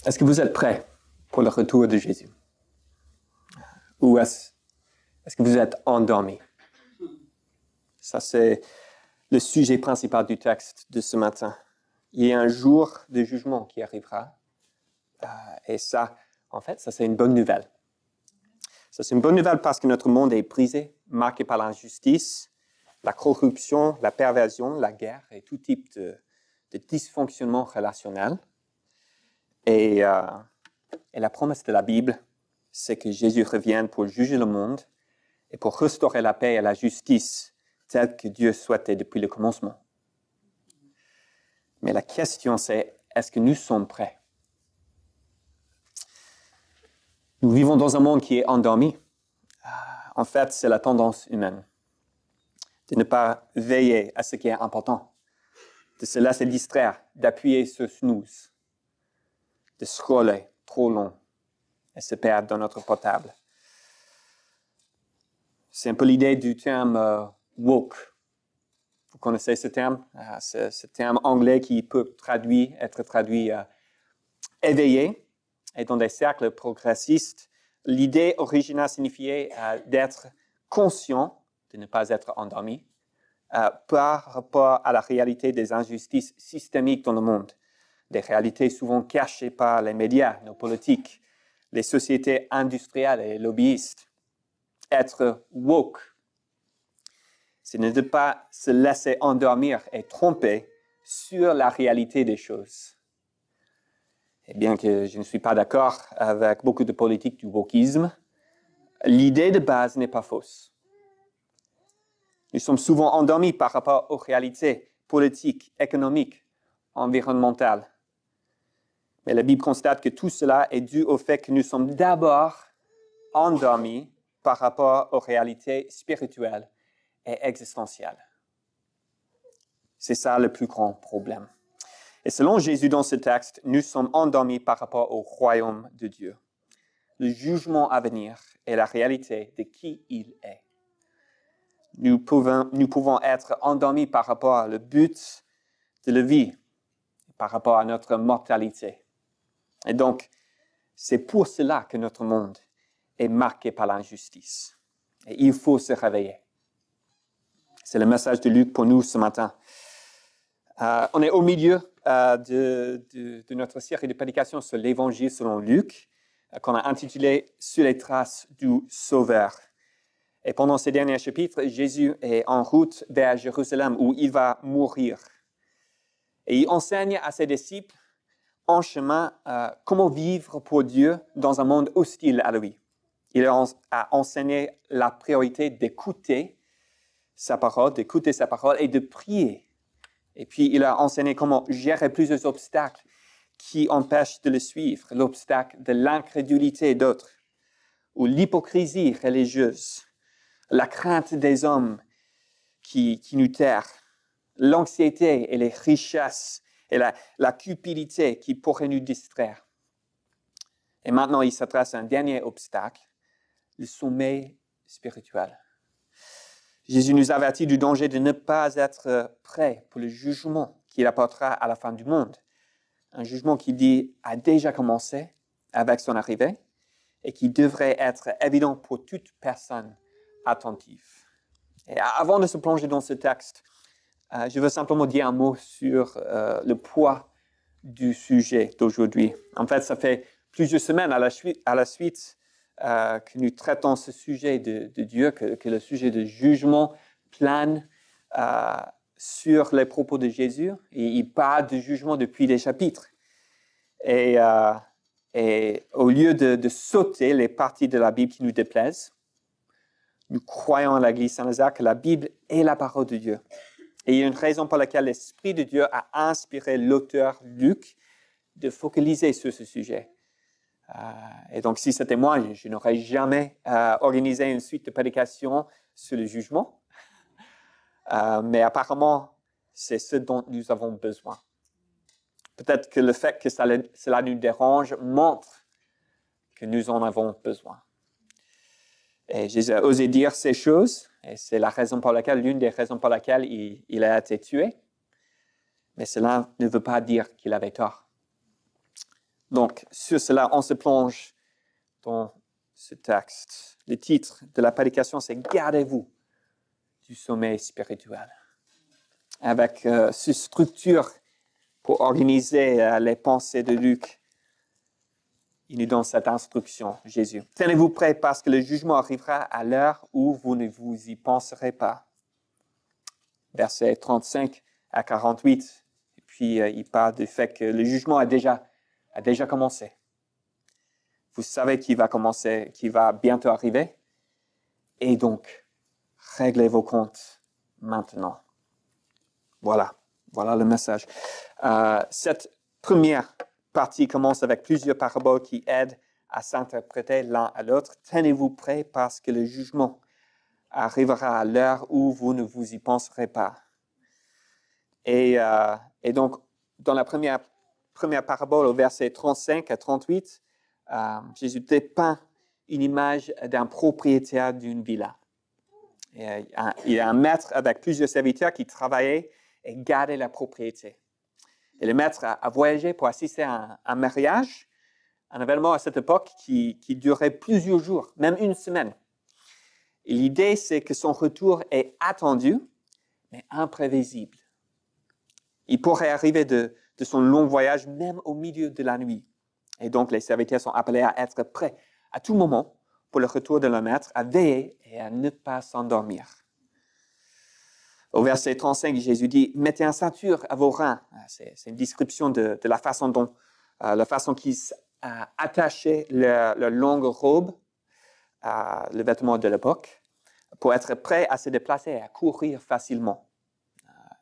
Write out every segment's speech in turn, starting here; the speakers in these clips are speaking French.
Est-ce que vous êtes prêts pour le retour de Jésus? Ou est-ce que vous êtes endormis? Ça, c'est le sujet principal du texte de ce matin. Il y a un jour de jugement qui arrivera. Et ça, en fait, ça, c'est une bonne nouvelle. Ça, c'est une bonne nouvelle parce que notre monde est brisé, marqué par l'injustice, la corruption, la perversion, la guerre et tout type de dysfonctionnement relationnel. Et la promesse de la Bible, c'est que Jésus revienne pour juger le monde et pour restaurer la paix et la justice telle que Dieu souhaitait depuis le commencement. Mais la question, c'est, est-ce que nous sommes prêts? Nous vivons dans un monde qui est endormi. En fait, c'est la tendance humaine de ne pas veiller à ce qui est important, de se laisser distraire, d'appuyer sur snooze, de scroller trop long et se perdre dans notre portable. C'est un peu l'idée du terme woke. Vous connaissez ce terme? C'est ce terme anglais qui peut être traduit éveillé. Et dans des cercles progressistes, l'idée originale signifiait d'être conscient, de ne pas être endormi, par rapport à la réalité des injustices systémiques dans le monde, des réalités souvent cachées par les médias, nos politiques, les sociétés industrielles et les lobbyistes. Être woke, c'est ne pas se laisser endormir et tromper sur la réalité des choses. Et bien que je ne suis pas d'accord avec beaucoup de politiques du wokisme, l'idée de base n'est pas fausse. Nous sommes souvent endormis par rapport aux réalités politiques, économiques, environnementales. Mais la Bible constate que tout cela est dû au fait que nous sommes d'abord endormis par rapport aux réalités spirituelles et existentielles. C'est ça le plus grand problème. Et selon Jésus dans ce texte, nous sommes endormis par rapport au royaume de Dieu, le jugement à venir et la réalité de qui il est. Nous pouvons être endormis par rapport au but de la vie, par rapport à notre mortalité. Et donc, c'est pour cela que notre monde est marqué par l'injustice. Et il faut se réveiller. C'est le message de Luc pour nous ce matin. On est au milieu de notre série de prédications sur l'Évangile selon Luc, qu'on a intitulé « Sur les traces du Sauveur ». Et pendant ces derniers chapitres, Jésus est en route vers Jérusalem où il va mourir. Et il enseigne à ses disciples en chemin comment vivre pour Dieu dans un monde hostile à lui. Il a enseigné la priorité d'écouter sa parole et de prier. Et puis, il a enseigné comment gérer plusieurs obstacles qui empêchent de le suivre. L'obstacle de l'incrédulité d'autres, ou l'hypocrisie religieuse, la crainte des hommes qui nous terrent, l'anxiété et les richesses et la cupidité qui pourraient nous distraire. Et maintenant, il s'adresse à un dernier obstacle, le sommeil spirituel. Jésus nous avertit du danger de ne pas être prêt pour le jugement qu'il apportera à la fin du monde. Un jugement qui dit a déjà commencé avec son arrivée et qui devrait être évident pour toute personne attentive. Et avant de se plonger dans ce texte, je veux simplement dire un mot sur le poids du sujet d'aujourd'hui. En fait, ça fait plusieurs semaines à la suite que nous traitons ce sujet de Dieu, que le sujet de jugement plane sur les propos de Jésus. Et il parle de jugement depuis des chapitres. Et au lieu de sauter les parties de la Bible qui nous déplaisent, nous croyons à l'Église Saint-Lazare que la Bible est la parole de Dieu. Et il y a une raison pour laquelle l'Esprit de Dieu a inspiré l'auteur Luc de focaliser sur ce sujet. Et donc, si c'était moi, je n'aurais jamais organisé une suite de prédications sur le jugement. Mais apparemment, c'est ce dont nous avons besoin. Peut-être que le fait que cela nous dérange montre que nous en avons besoin. Et Jésus a osé dire ces choses, et c'est l'une des raisons pour laquelle il a été tué. Mais cela ne veut pas dire qu'il avait tort. Donc, sur cela, on se plonge dans ce texte. Le titre de la prédication, c'est « Gardez-vous du sommeil spirituel ». Avec cette structure pour organiser les pensées de Luc, il nous donne cette instruction, Jésus. « Tenez-vous prêts parce que le jugement arrivera à l'heure où vous ne vous y penserez pas. » Versets 35 à 48. Et puis, il parle du fait que le jugement a déjà commencé. Vous savez qu'il va commencer, qu'il va bientôt arriver. Et donc, réglez vos comptes maintenant. Voilà le message. Cette première partie commence avec plusieurs paraboles qui aident à s'interpréter l'un à l'autre. Tenez-vous prêts parce que le jugement arrivera à l'heure où vous ne vous y penserez pas. Et donc, dans la première parabole, au verset 35 à 38, Jésus dépeint une image d'un propriétaire d'une villa. Et, il y a un maître avec plusieurs serviteurs qui travaillaient et gardaient la propriété. Et le maître a voyagé pour assister à un mariage, un événement à cette époque qui durait plusieurs jours, même une semaine. Et l'idée, c'est que son retour est attendu, mais imprévisible. Il pourrait arriver de son long voyage même au milieu de la nuit. Et donc, les serviteurs sont appelés à être prêts à tout moment pour le retour de leur maître, à veiller et à ne pas s'endormir. Au verset 35, Jésus dit « Mettez une ceinture à vos reins ». C'est une description de la façon qu'ils attachaient leur longue robe, le vêtement de l'époque, pour être prêts à se déplacer et à courir facilement.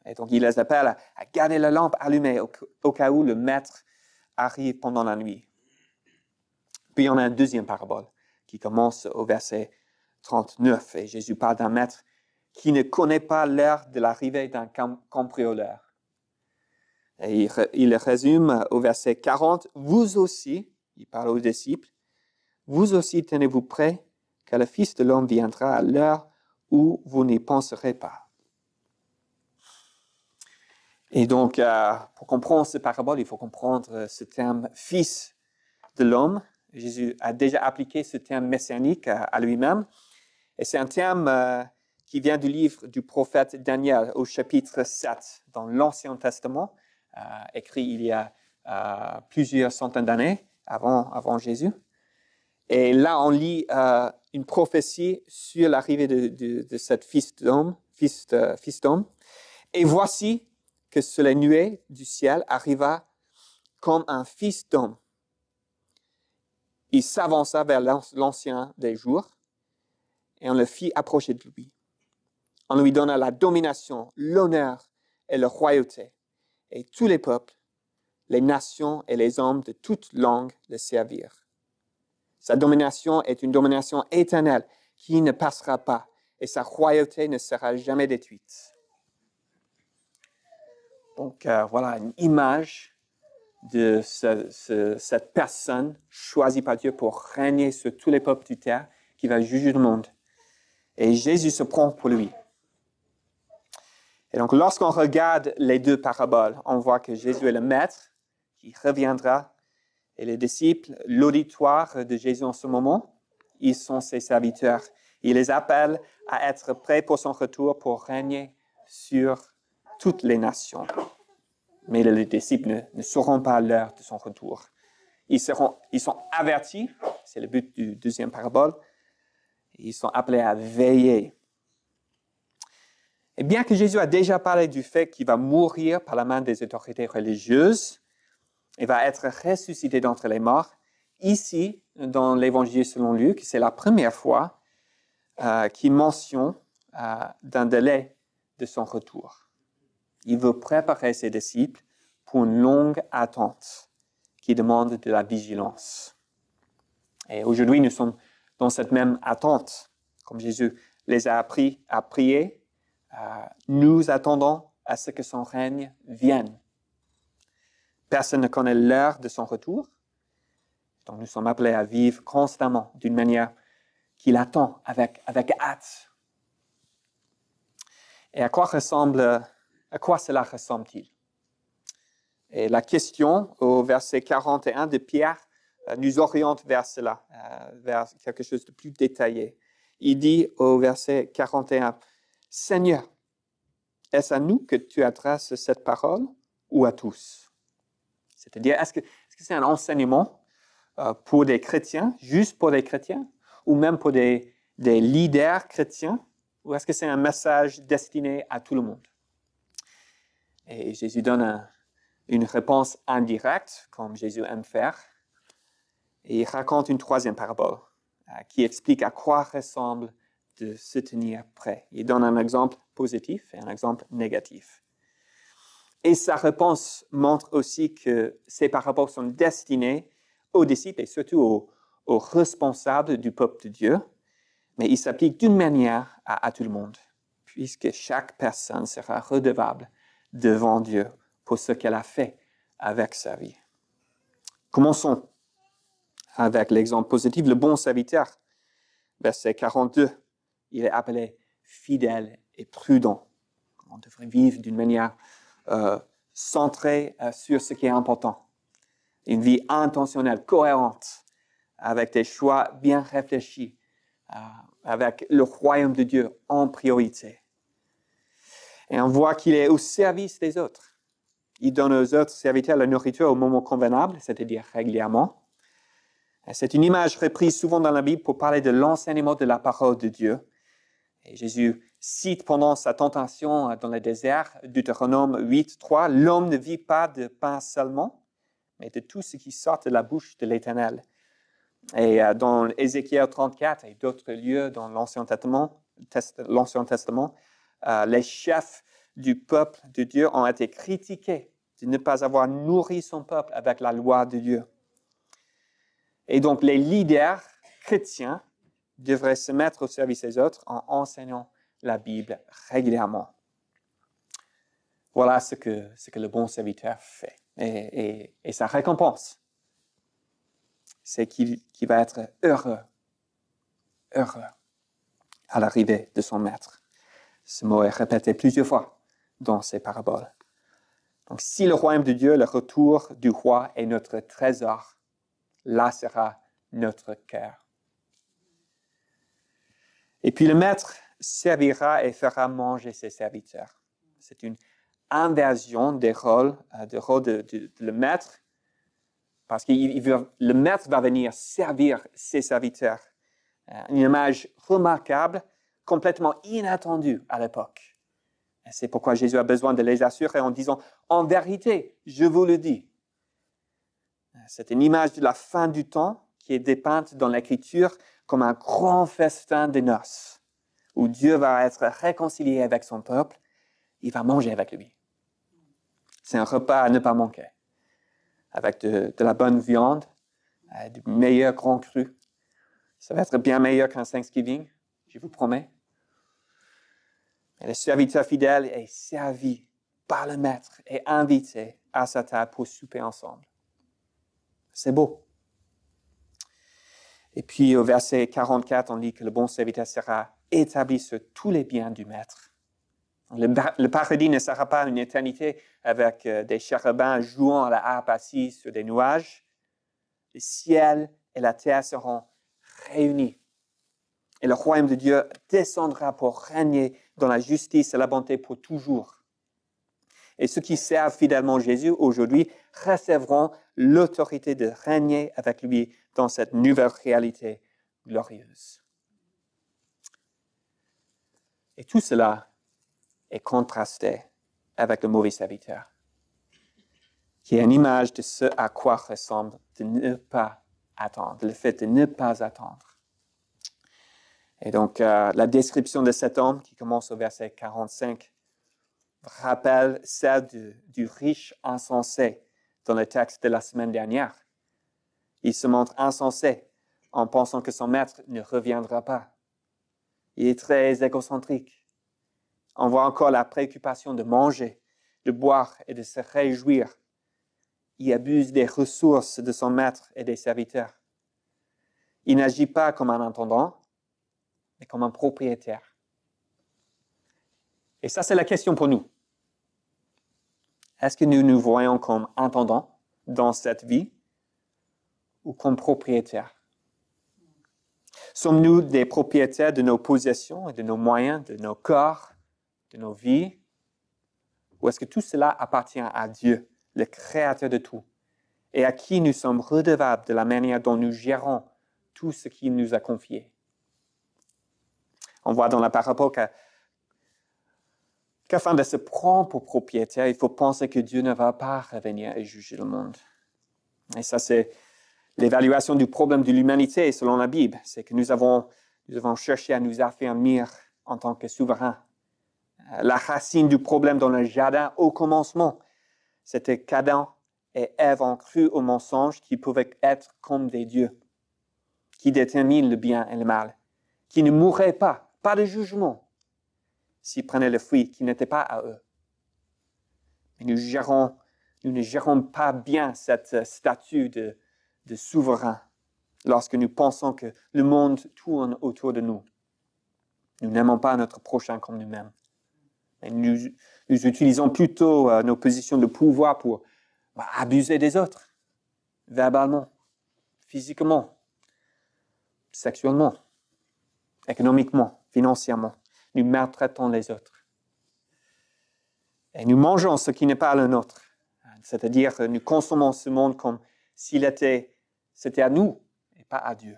Et donc, il les appelle à garder la lampe allumée au cas où le maître arrive pendant la nuit. Puis, on a une deuxième parabole qui commence au verset 39. Et Jésus parle d'un maître qui ne connaît pas l'heure de l'arrivée d'un cambrioleur. Et il résume au verset 40, « Vous aussi, il parle aux disciples, vous aussi tenez-vous prêts, car le Fils de l'homme viendra à l'heure où vous n'y penserez pas. » Et donc, pour comprendre cette parabole, il faut comprendre ce terme « Fils de l'homme ». Jésus a déjà appliqué ce terme messianique à lui-même. Et c'est un terme qui vient du livre du prophète Daniel au chapitre 7 dans l'Ancien Testament, écrit il y a plusieurs centaines d'années avant Jésus. Et là, on lit une prophétie sur l'arrivée de cet fils d'homme. Et voici que sur les nuées du ciel arriva comme un fils d'homme. Il s'avança vers l'ancien des jours et on le fit approcher de lui. On lui donna la domination, l'honneur et la royauté. Et tous les peuples, les nations et les hommes de toutes langues le servirent. Sa domination est une domination éternelle qui ne passera pas et sa royauté ne sera jamais détruite. Donc voilà une image de cette personne choisie par Dieu pour régner sur tous les peuples du terre qui va juger le monde. Et Jésus se prend pour lui. Et donc, lorsqu'on regarde les deux paraboles, on voit que Jésus est le maître qui reviendra et les disciples, l'auditoire de Jésus en ce moment, ils sont ses serviteurs. Il les appelle à être prêts pour son retour pour régner sur toutes les nations. Mais les disciples ne sauront pas l'heure de son retour. Ils sont avertis, c'est le but du deuxième parabole, ils sont appelés à veiller. Et bien que Jésus a déjà parlé du fait qu'il va mourir par la main des autorités religieuses, il va être ressuscité d'entre les morts, ici, dans l'Évangile selon Luc, c'est la première fois qu'il mentionne d'un délai de son retour. Il veut préparer ses disciples pour une longue attente qui demande de la vigilance. Et aujourd'hui, nous sommes dans cette même attente. Comme Jésus les a appris à prier, nous attendons à ce que son règne vienne. Personne ne connaît l'heure de son retour. Donc nous sommes appelés à vivre constamment d'une manière qu'il attend avec hâte. Et à quoi cela ressemble-t-il? Et la question au verset 41 de Pierre nous oriente vers cela, vers quelque chose de plus détaillé. Il dit au verset 41, « Seigneur, est-ce à nous que tu adresses cette parole ou à tous? » C'est-à-dire, est-ce que c'est un enseignement pour des chrétiens, juste pour des chrétiens, ou même pour des leaders chrétiens, ou est-ce que c'est un message destiné à tout le monde? Et Jésus donne une réponse indirecte, comme Jésus aime faire, et il raconte une troisième parabole qui explique à quoi ressemble de se tenir prêt. Il donne un exemple positif et un exemple négatif. Et sa réponse montre aussi que ces paraboles sont destinées aux disciples et surtout aux responsables du peuple de Dieu, mais il s'applique d'une manière à tout le monde, puisque chaque personne sera redevable devant Dieu pour ce qu'elle a fait avec sa vie. Commençons avec l'exemple positif, le bon serviteur. Verset 42, il est appelé fidèle et prudent. On devrait vivre d'une manière centrée sur ce qui est important. Une vie intentionnelle, cohérente, avec des choix bien réfléchis, avec le royaume de Dieu en priorité. Et on voit qu'il est au service des autres. Il donne aux autres serviteurs la nourriture au moment convenable, c'est-à-dire régulièrement. C'est une image reprise souvent dans la Bible pour parler de l'enseignement de la parole de Dieu. Et Jésus cite pendant sa tentation dans le désert, Deutéronome 8:3, « L'homme ne vit pas de pain seulement, mais de tout ce qui sort de la bouche de l'Éternel. » Et dans Ézéchiel 34 et d'autres lieux dans l'Ancien Testament, les chefs du peuple de Dieu ont été critiqués de ne pas avoir nourri son peuple avec la loi de Dieu. Et donc, les leaders chrétiens devraient se mettre au service des autres en enseignant la Bible régulièrement. Voilà ce que le bon serviteur fait. Et sa récompense, c'est qu'il va être heureux à l'arrivée de son maître. Ce mot est répété plusieurs fois dans ces paraboles. Donc, si le royaume de Dieu, le retour du roi est notre trésor, là sera notre cœur. Et puis le maître servira et fera manger ses serviteurs. C'est une inversion des rôles, de le maître, parce que le maître va venir servir ses serviteurs. Une image remarquable, complètement inattendue à l'époque. Et c'est pourquoi Jésus a besoin de les assurer en disant « En vérité, je vous le dis ». C'est une image de la fin du temps qui est dépeinte dans l'Écriture comme un grand festin de noces, où Dieu va être réconcilié avec son peuple, il va manger avec lui. C'est un repas à ne pas manquer, avec de la bonne viande, du meilleur grand cru. Ça va être bien meilleur qu'un Thanksgiving, je vous promets. Et le serviteur fidèle est servi par le maître et invité à sa table pour souper ensemble. C'est beau. Et puis au verset 44, on lit que le bon serviteur sera établi sur tous les biens du maître. Le paradis ne sera pas une éternité avec des chérubins jouant à la harpe assis sur des nuages. Le ciel et la terre seront réunis. Et le royaume de Dieu descendra pour régner dans la justice et la bonté pour toujours. Et ceux qui servent fidèlement Jésus aujourd'hui recevront l'autorité de régner avec lui dans cette nouvelle réalité glorieuse. Et tout cela est contrasté avec le mauvais serviteur, qui est une image de ce à quoi ressemble de ne pas attendre, le fait de ne pas attendre. Et donc, la description de cet homme qui commence au verset 45 rappelle celle du riche insensé dans le texte de la semaine dernière. Il se montre insensé en pensant que son maître ne reviendra pas. Il est très égocentrique. On voit encore la préoccupation de manger, de boire et de se réjouir. Il abuse des ressources de son maître et des serviteurs. Il n'agit pas comme un intendant, mais comme un propriétaire. Et ça, c'est la question pour nous. Est-ce que nous nous voyons comme intendants dans cette vie ou comme propriétaires? Sommes-nous des propriétaires de nos possessions et de nos moyens, de nos corps, de nos vies? Ou est-ce que tout cela appartient à Dieu, le Créateur de tout, et à qui nous sommes redevables de la manière dont nous gérons tout ce qu'il nous a confié? On voit dans la parabole qu'afin de se prendre pour propriétaire, il faut penser que Dieu ne va pas revenir et juger le monde. Et ça, c'est l'évaluation du problème de l'humanité selon la Bible. C'est que nous devons chercher à nous affermir en tant que souverains. La racine du problème dans le jardin au commencement, c'était qu'Adam et Ève ont cru au mensonge qu'ils pouvaient être comme des dieux, qui déterminent le bien et le mal, qui ne mourraient pas de jugement, s'ils prenaient le fruit qui n'était pas à eux. Mais nous ne gérons pas bien cette statut de souverain lorsque nous pensons que le monde tourne autour de nous. Nous n'aimons pas notre prochain comme nous-mêmes. Et nous utilisons plutôt nos positions de pouvoir pour abuser des autres, verbalement, physiquement, sexuellement, économiquement, financièrement. Nous maltraitons les autres. Et nous mangeons ce qui n'est pas le nôtre. C'est-à-dire que nous consommons ce monde comme s'il était à nous et pas à Dieu.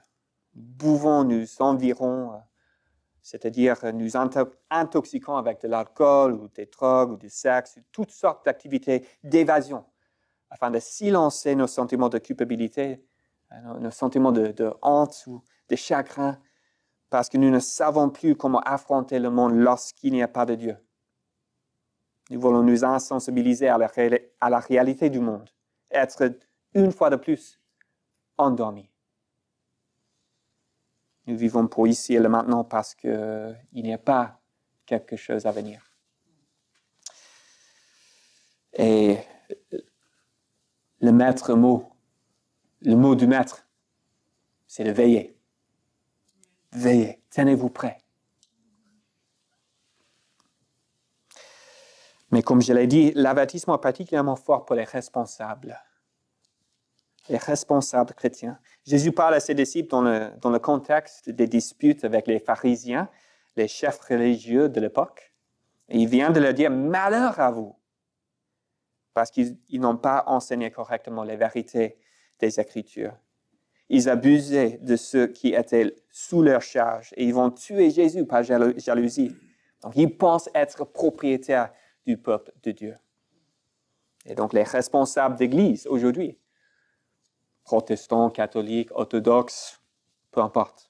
Nous buvons, nous environs, c'est-à-dire nous intoxiquons avec de l'alcool ou des drogues ou du sexe, toutes sortes d'activités d'évasion, afin de silencer nos sentiments de culpabilité, nos sentiments de honte ou de chagrin, parce que nous ne savons plus comment affronter le monde lorsqu'il n'y a pas de Dieu. Nous voulons nous insensibiliser à la réalité du monde, être une fois de plus endormis. Nous vivons pour ici et le maintenant parce qu'il n'y a pas quelque chose à venir. Et le mot du maître, c'est de veiller. Veillez, tenez-vous prêts. Mais comme je l'ai dit, l'avertissement est particulièrement fort pour les responsables chrétiens. Jésus parle à ses disciples dans le contexte des disputes avec les pharisiens, les chefs religieux de l'époque. Et il vient de leur dire « Malheur à vous !» parce qu'ils n'ont pas enseigné correctement les vérités des Écritures. Ils abusaient de ceux qui étaient sous leur charge et ils vont tuer Jésus par jalousie. Donc, ils pensent être propriétaires du peuple de Dieu. Et donc, les responsables d'Église aujourd'hui, protestants, catholiques, orthodoxes, peu importe,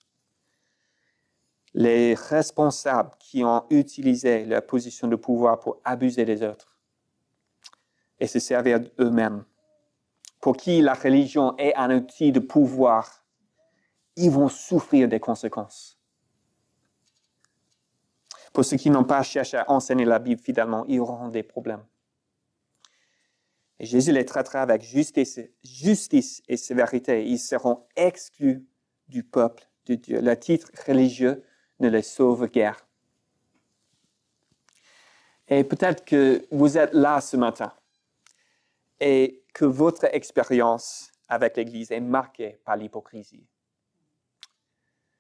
les responsables qui ont utilisé leur position de pouvoir pour abuser des autres et se servir d'eux-mêmes, pour qui la religion est un outil de pouvoir, ils vont souffrir des conséquences. Pour ceux qui n'ont pas cherché à enseigner la Bible fidèlement, ils auront des problèmes. Et Jésus les traitera avec justice et sévérité. Ils seront exclus du peuple de Dieu. Le titre religieux ne les sauve guère. Et peut-être que vous êtes là ce matin et que votre expérience avec l'Église est marquée par l'hypocrisie.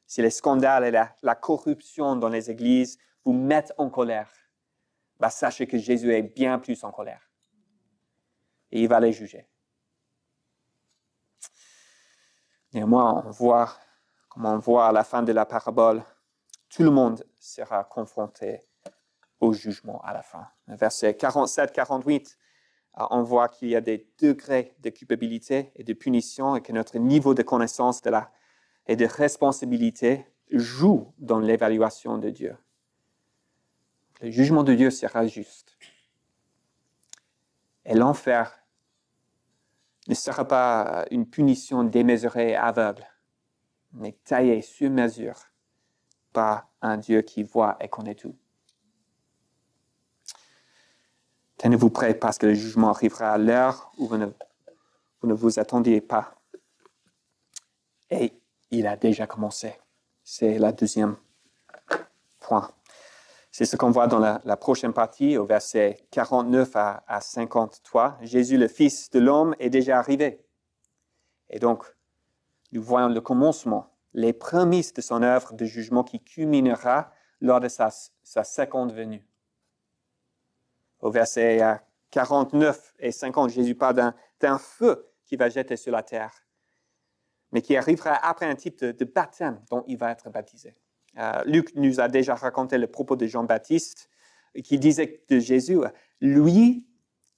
Si les scandales et la corruption dans les églises vous mettent en colère, sachez que Jésus est bien plus en colère. Et il va les juger. Néanmoins, comme on voit à la fin de la parabole, tout le monde sera confronté au jugement à la fin. Verset 47-48, on voit qu'il y a des degrés de culpabilité et de punition et que notre niveau de connaissance et de responsabilité joue dans l'évaluation de Dieu. Le jugement de Dieu sera juste. Et l'enfer ne sera pas une punition démesurée et aveugle, mais taillée sur mesure par un Dieu qui voit et connaît tout. Tenez-vous prêts parce que le jugement arrivera à l'heure où vous ne vous attendiez pas. Et il a déjà commencé. C'est le deuxième point. C'est ce qu'on voit dans la prochaine partie, au verset 49 à 53. Jésus, le Fils de l'homme, est déjà arrivé. Et donc, nous voyons le commencement, les prémices de son œuvre de jugement qui culminera lors de sa seconde venue. Au verset 49 et 50, Jésus parle d'un feu qui va jeter sur la terre, mais qui arrivera après un type de baptême dont il va être baptisé. Luc nous a déjà raconté le propos de Jean-Baptiste qui disait de Jésus, « Lui,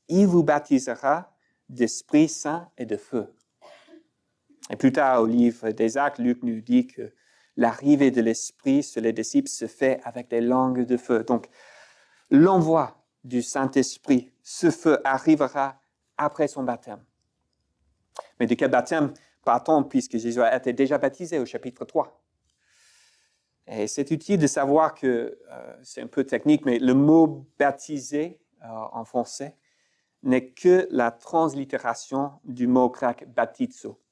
il vous baptisera d'Esprit Saint et de feu. » Et plus tard, au livre des Actes, Luc nous dit que l'arrivée de l'Esprit sur les disciples se fait avec des langues de feu. Donc, l'envoi du Saint-Esprit, ce feu arrivera après son baptême. Mais de quel baptême parle-t-on puisque Jésus a été déjà baptisé au chapitre 3? Et c'est utile de savoir que, c'est un peu technique, mais le mot « baptiser » en français n'est que la translittération du mot grec « baptizo ».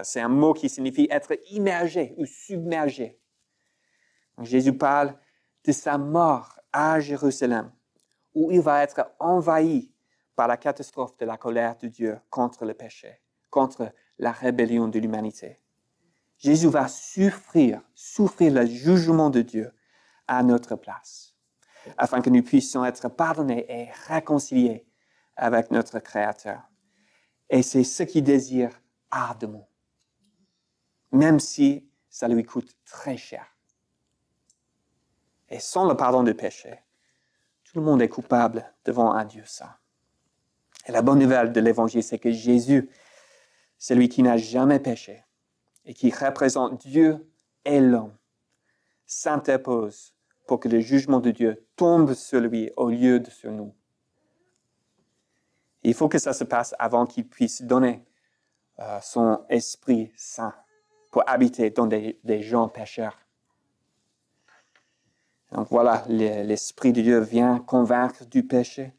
C'est un mot qui signifie être immergé ou submergé. Donc, Jésus parle de sa mort à Jérusalem, où il va être envahi par la catastrophe de la colère de Dieu contre le péché, contre la rébellion de l'humanité. Jésus va souffrir le jugement de Dieu à notre place, afin que nous puissions être pardonnés et réconciliés avec notre Créateur. Et c'est ce qu'il désire ardemment, même si ça lui coûte très cher. Et sans le pardon du péché, tout le monde est coupable devant un Dieu saint. Et la bonne nouvelle de l'Évangile, c'est que Jésus, celui qui n'a jamais péché et qui représente Dieu et l'homme, s'interpose pour que le jugement de Dieu tombe sur lui au lieu de sur nous. Il faut que ça se passe avant qu'il puisse donner son Esprit Saint pour habiter dans des gens pécheurs. Donc voilà, l'Esprit de Dieu vient convaincre du péché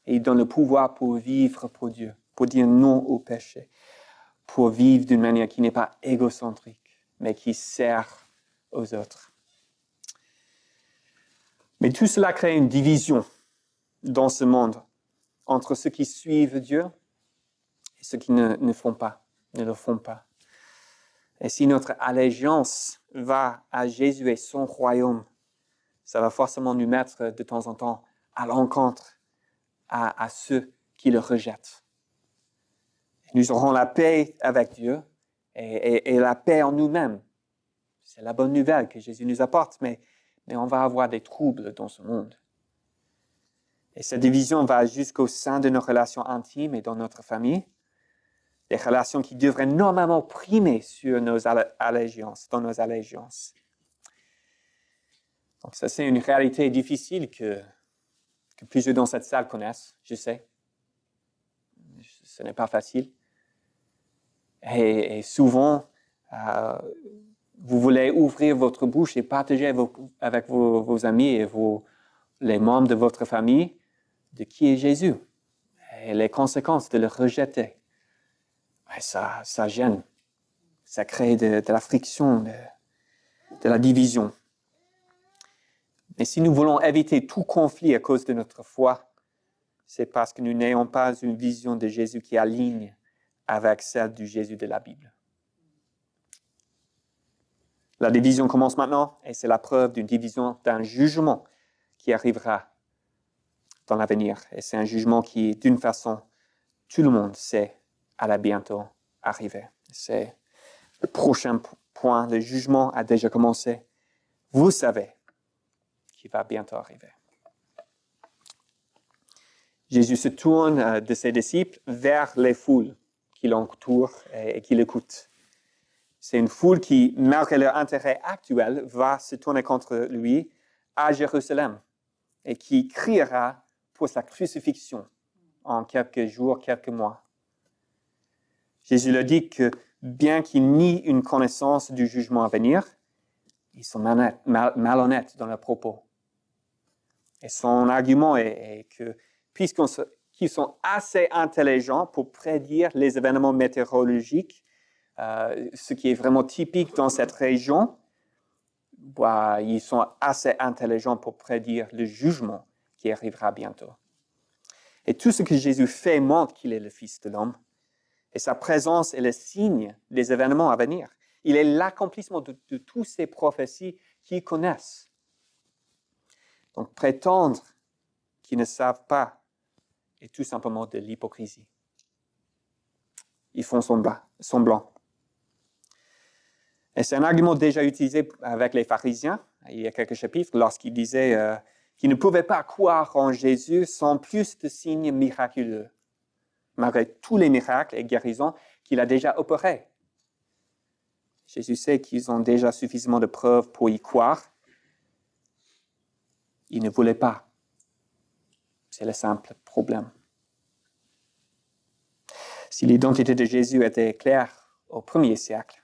et il donne le pouvoir pour vivre pour Dieu, pour dire non au péché, pour vivre d'une manière qui n'est pas égocentrique, mais qui sert aux autres. Mais tout cela crée une division dans ce monde entre ceux qui suivent Dieu et ceux qui ne le font pas. Et si notre allégeance va à Jésus et son royaume, ça va forcément nous mettre de temps en temps à l'encontre à ceux qui le rejettent. Nous aurons la paix avec Dieu et la paix en nous-mêmes. C'est la bonne nouvelle que Jésus nous apporte, mais on va avoir des troubles dans ce monde. Et cette division va jusqu'au sein de nos relations intimes et dans notre famille, des relations qui devraient normalement primer sur nos allégeances, dans nos allégeances. Donc ça, c'est une réalité difficile que plusieurs dans cette salle connaissent, je sais. Ce n'est pas facile. Et souvent, vous voulez ouvrir votre bouche et partager avec vos amis et les membres de votre famille de qui est Jésus et les conséquences de le rejeter. Et ça gêne. Ça crée de la friction, de la division. Et si nous voulons éviter tout conflit à cause de notre foi, c'est parce que nous n'ayons pas une vision de Jésus qui aligne avec celle du Jésus de la Bible. La division commence maintenant et c'est la preuve d'une division, d'un jugement qui arrivera dans l'avenir. Et c'est un jugement qui, d'une façon, tout le monde sait, allait bientôt arriver. C'est le prochain point. Le jugement a déjà commencé. Vous savez qu'il va bientôt arriver. Jésus se tourne de ses disciples vers les foules qui l'entourent et qui l'écoutent. C'est une foule qui, malgré leur intérêt actuel, va se tourner contre lui à Jérusalem et qui criera pour sa crucifixion en quelques jours, quelques mois. Jésus leur dit que bien qu'ils nient une connaissance du jugement à venir, ils sont malhonnêtes dans leurs propos. Et son argument est que puisqu'ils sont assez intelligents pour prédire les événements météorologiques, ce qui est vraiment typique dans cette région, ils sont assez intelligents pour prédire le jugement qui arrivera bientôt. Et tout ce que Jésus fait montre qu'il est le Fils de l'homme. Et sa présence est le signe des événements à venir. Il est l'accomplissement de toutes ces prophéties qu'ils connaissent. Donc, prétendre qu'ils ne savent pas est tout simplement de l'hypocrisie. Ils font semblant. Et c'est un argument déjà utilisé avec les pharisiens, il y a quelques chapitres, lorsqu'ils disaient qu'ils ne pouvaient pas croire en Jésus sans plus de signes miraculeux, malgré tous les miracles et guérisons qu'il a déjà opérés. Jésus sait qu'ils ont déjà suffisamment de preuves pour y croire. Ils ne voulaient pas. C'est le simple problème. Si l'identité de Jésus était claire au 1er siècle,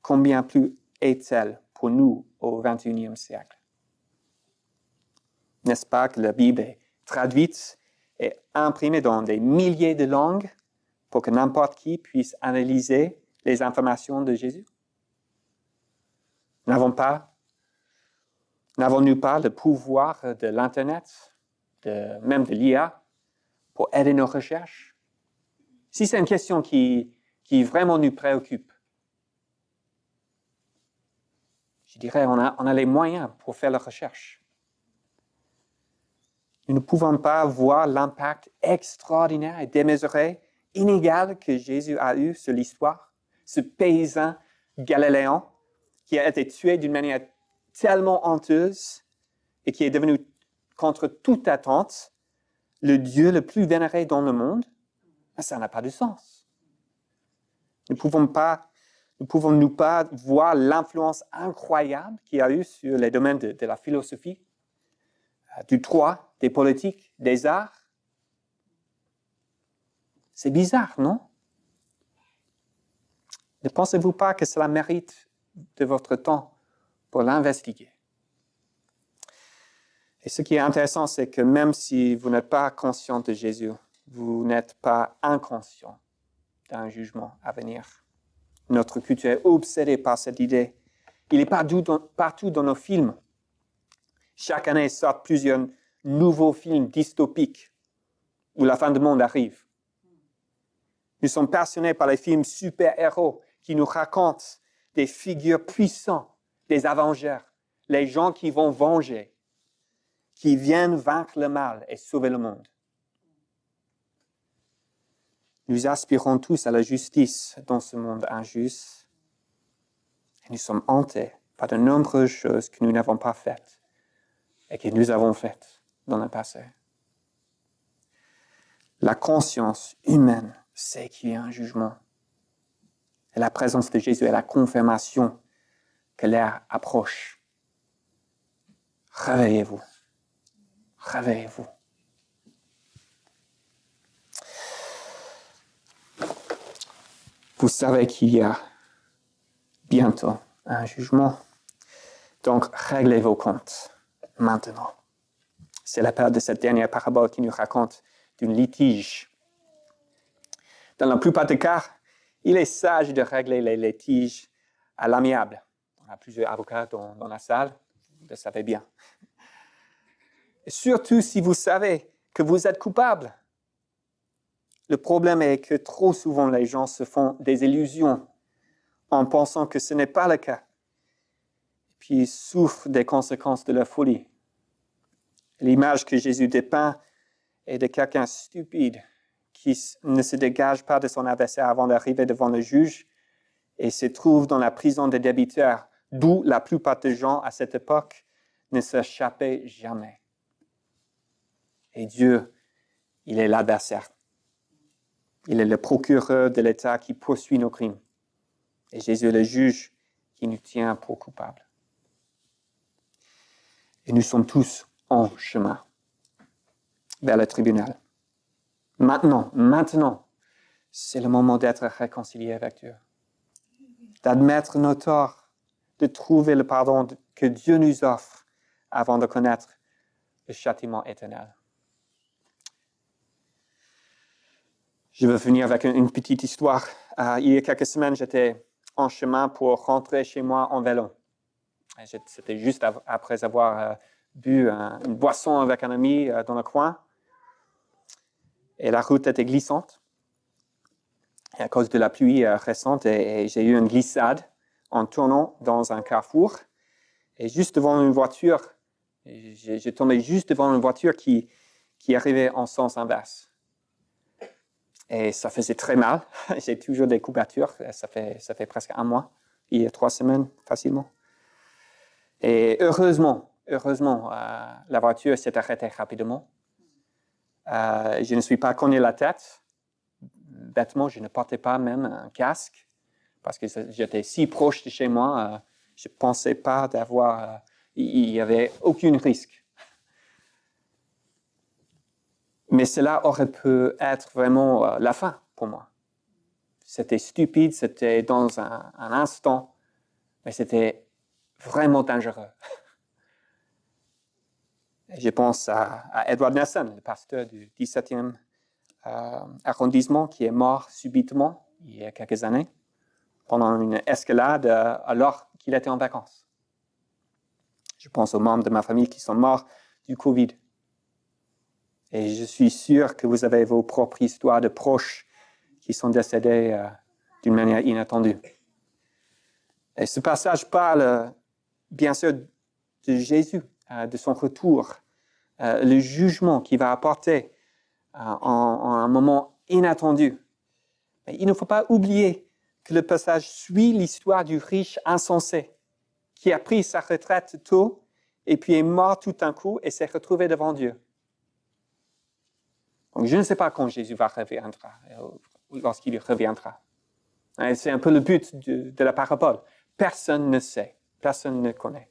combien plus est-elle pour nous au 21e siècle? N'est-ce pas que la Bible est traduite et imprimée dans des milliers de langues pour que n'importe qui puisse analyser les informations de Jésus? N'avons-nous pas le pouvoir de l'Internet, même de l'IA, pour aider nos recherches? Si c'est une question qui vraiment nous préoccupe, je dirais on a les moyens pour faire la recherche. Nous ne pouvons pas voir l'impact extraordinaire et démesuré, inégal que Jésus a eu sur l'histoire. Ce paysan galiléen qui a été tué d'une manière tellement honteuse et qui est devenu, contre toute attente, le Dieu le plus vénéré dans le monde. Ça n'a pas de sens. Ne pouvons-nous pas voir l'influence incroyable qu'il a eu sur les domaines de la philosophie, du droit, des politiques, des arts? C'est bizarre, non? Ne pensez-vous pas que cela mérite de votre temps pour l'investiguer? Et ce qui est intéressant, c'est que même si vous n'êtes pas conscient de Jésus, vous n'êtes pas inconscient d'un jugement à venir. Notre culture est obsédée par cette idée. Il est partout dans nos films. Chaque année sortent plusieurs nouveaux films dystopiques où la fin du monde arrive. Nous sommes passionnés par les films super-héros qui nous racontent des figures puissantes, des Avengers, les gens qui vont venger, qui viennent vaincre le mal et sauver le monde. Nous aspirons tous à la justice dans ce monde injuste. Et nous sommes hantés par de nombreuses choses que nous n'avons pas faites et que nous avons faites dans le passé. La conscience humaine sait qu'il y a un jugement. Et la présence de Jésus est la confirmation que l'heure approche. Réveillez-vous. Réveillez-vous. Vous savez qu'il y a bientôt un jugement. Donc, réglez vos comptes maintenant. C'est l'appel de cette dernière parabole qui nous raconte d'un litige. Dans la plupart des cas, il est sage de régler les litiges à l'amiable. On a plusieurs avocats dans la salle, vous le savez bien. Et surtout si vous savez que vous êtes coupable. Le problème est que trop souvent les gens se font des illusions en pensant que ce n'est pas le cas. Et puis ils souffrent des conséquences de leur folie. L'image que Jésus dépeint est de quelqu'un stupide qui ne se dégage pas de son adversaire avant d'arriver devant le juge et se trouve dans la prison des débiteurs, d'où la plupart des gens à cette époque ne s'échappaient jamais. Et Dieu, il est l'adversaire. Il est le procureur de l'État qui poursuit nos crimes. Et Jésus est le juge qui nous tient pour coupables. Et nous sommes tous en chemin vers le tribunal. Maintenant, c'est le moment d'être réconcilié avec Dieu. D'admettre nos torts, de trouver le pardon que Dieu nous offre avant de connaître le châtiment éternel. Je veux finir avec une petite histoire. Il y a quelques semaines, j'étais en chemin pour rentrer chez moi en vélo. C'était juste après avoir bu une boisson avec un ami dans le coin. Et la route était glissante. Et à cause de la pluie récente, et j'ai eu une glissade en tournant dans un carrefour. Et juste devant une voiture, j'ai tombé juste devant une voiture qui arrivait en sens inverse. Et ça faisait très mal. J'ai toujours des couvertures. Ça fait presque un mois. Il y a 3 semaines, facilement. Et heureusement, la voiture s'est arrêtée rapidement. Je ne suis pas cogné la tête. Bêtement, je ne portais pas même un casque parce que j'étais si proche de chez moi. Je ne pensais pas il n'y avait aucun risque. Mais cela aurait pu être vraiment la fin pour moi. C'était stupide, c'était dans un instant, mais c'était vraiment dangereux. Et je pense à Edward Nelson, le pasteur du 17e arrondissement, qui est mort subitement il y a quelques années, pendant une escalade alors qu'il était en vacances. Je pense aux membres de ma famille qui sont morts du Covid. Et je suis sûr que vous avez vos propres histoires de proches qui sont décédés d'une manière inattendue. Et ce passage parle, bien sûr, de Jésus, de son retour, le jugement qu'il va apporter en un moment inattendu. Mais il ne faut pas oublier que le passage suit l'histoire du riche insensé qui a pris sa retraite tôt et puis est mort tout d'un coup et s'est retrouvé devant Dieu. Donc, je ne sais pas quand Jésus reviendra, lorsqu'il reviendra. Et c'est un peu le but de la parabole. Personne ne sait, personne ne connaît.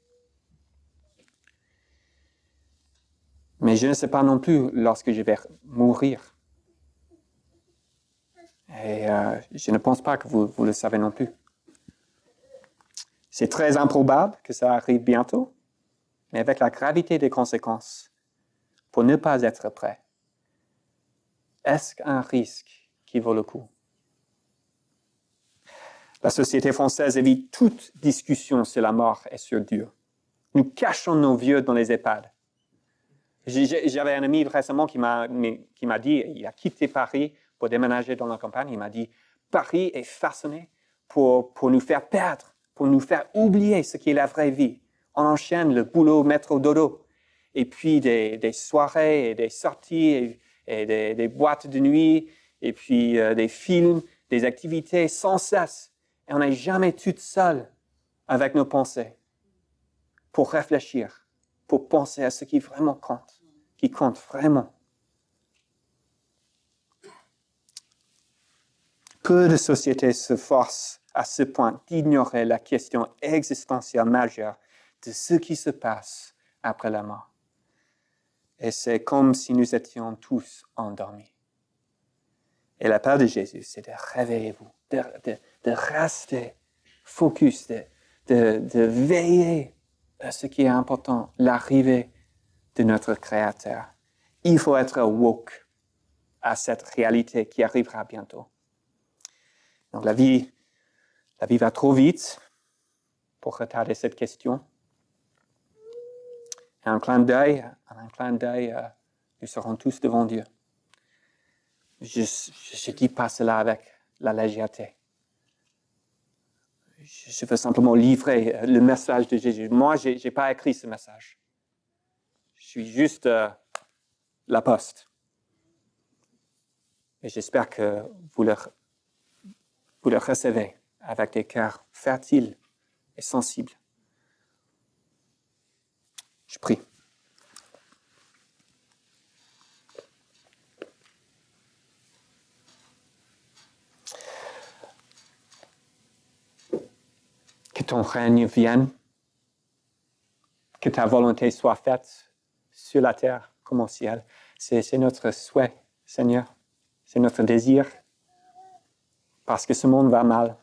Mais je ne sais pas non plus lorsque je vais mourir. Et je ne pense pas que vous le savez non plus. C'est très improbable que ça arrive bientôt, mais avec la gravité des conséquences, pour ne pas être prêt, est-ce un risque qui vaut le coup? La société française évite toute discussion sur la mort et sur Dieu. Nous cachons nos vieux dans les EHPAD. J'avais un ami récemment qui m'a dit, il a quitté Paris pour déménager dans la campagne, il m'a dit, Paris est façonné pour nous faire perdre, pour nous faire oublier ce qui est la vraie vie. On enchaîne le boulot, métro, dodo, et puis des soirées et des sorties et des boîtes de nuit, et puis des films, des activités sans cesse. Et on n'est jamais tout seul avec nos pensées pour réfléchir, pour penser à ce qui vraiment compte, qui compte vraiment. Peu de sociétés se forcent à ce point d'ignorer la question existentielle majeure de ce qui se passe après la mort. Et c'est comme si nous étions tous endormis. Et l'appel de Jésus, c'est de réveillez-vous, de rester focus, de veiller à ce qui est important, l'arrivée de notre Créateur. Il faut être woke à cette réalité qui arrivera bientôt. Donc la vie va trop vite pour retarder cette question. Et un clin d'œil, nous serons tous devant Dieu. Je ne dis pas cela avec la légèreté. Je veux simplement livrer le message de Jésus. Moi, je n'ai pas écrit ce message. Je suis juste la poste. Et j'espère que vous le recevez avec des cœurs fertiles et sensibles. Je prie. Que ton règne vienne, que ta volonté soit faite sur la terre comme au ciel. C'est notre souhait, Seigneur. C'est notre désir. Parce que ce monde va mal.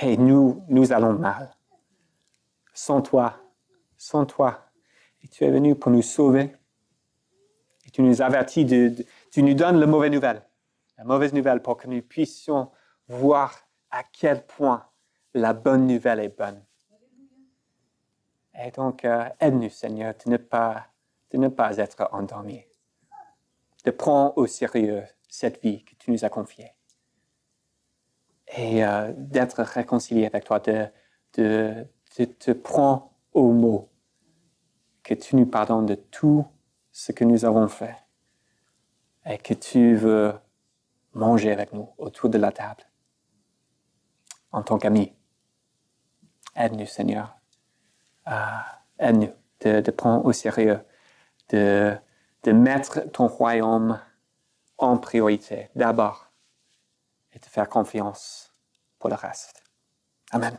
Et nous allons mal. Sans toi. Et tu es venu pour nous sauver. Et tu nous avertis, tu nous donnes la mauvaise nouvelle. La mauvaise nouvelle pour que nous puissions voir à quel point la bonne nouvelle est bonne. Et donc, aide-nous, Seigneur, de ne pas être endormis, de prendre au sérieux cette vie que tu nous as confiée et d'être réconcilié avec toi, de te prendre au mot, que tu nous pardonnes de tout ce que nous avons fait et que tu veux manger avec nous autour de la table en tant qu'amis. Aide-nous, Seigneur. Aide-nous de prendre au sérieux, de mettre ton royaume en priorité d'abord et de faire confiance pour le reste. Amen.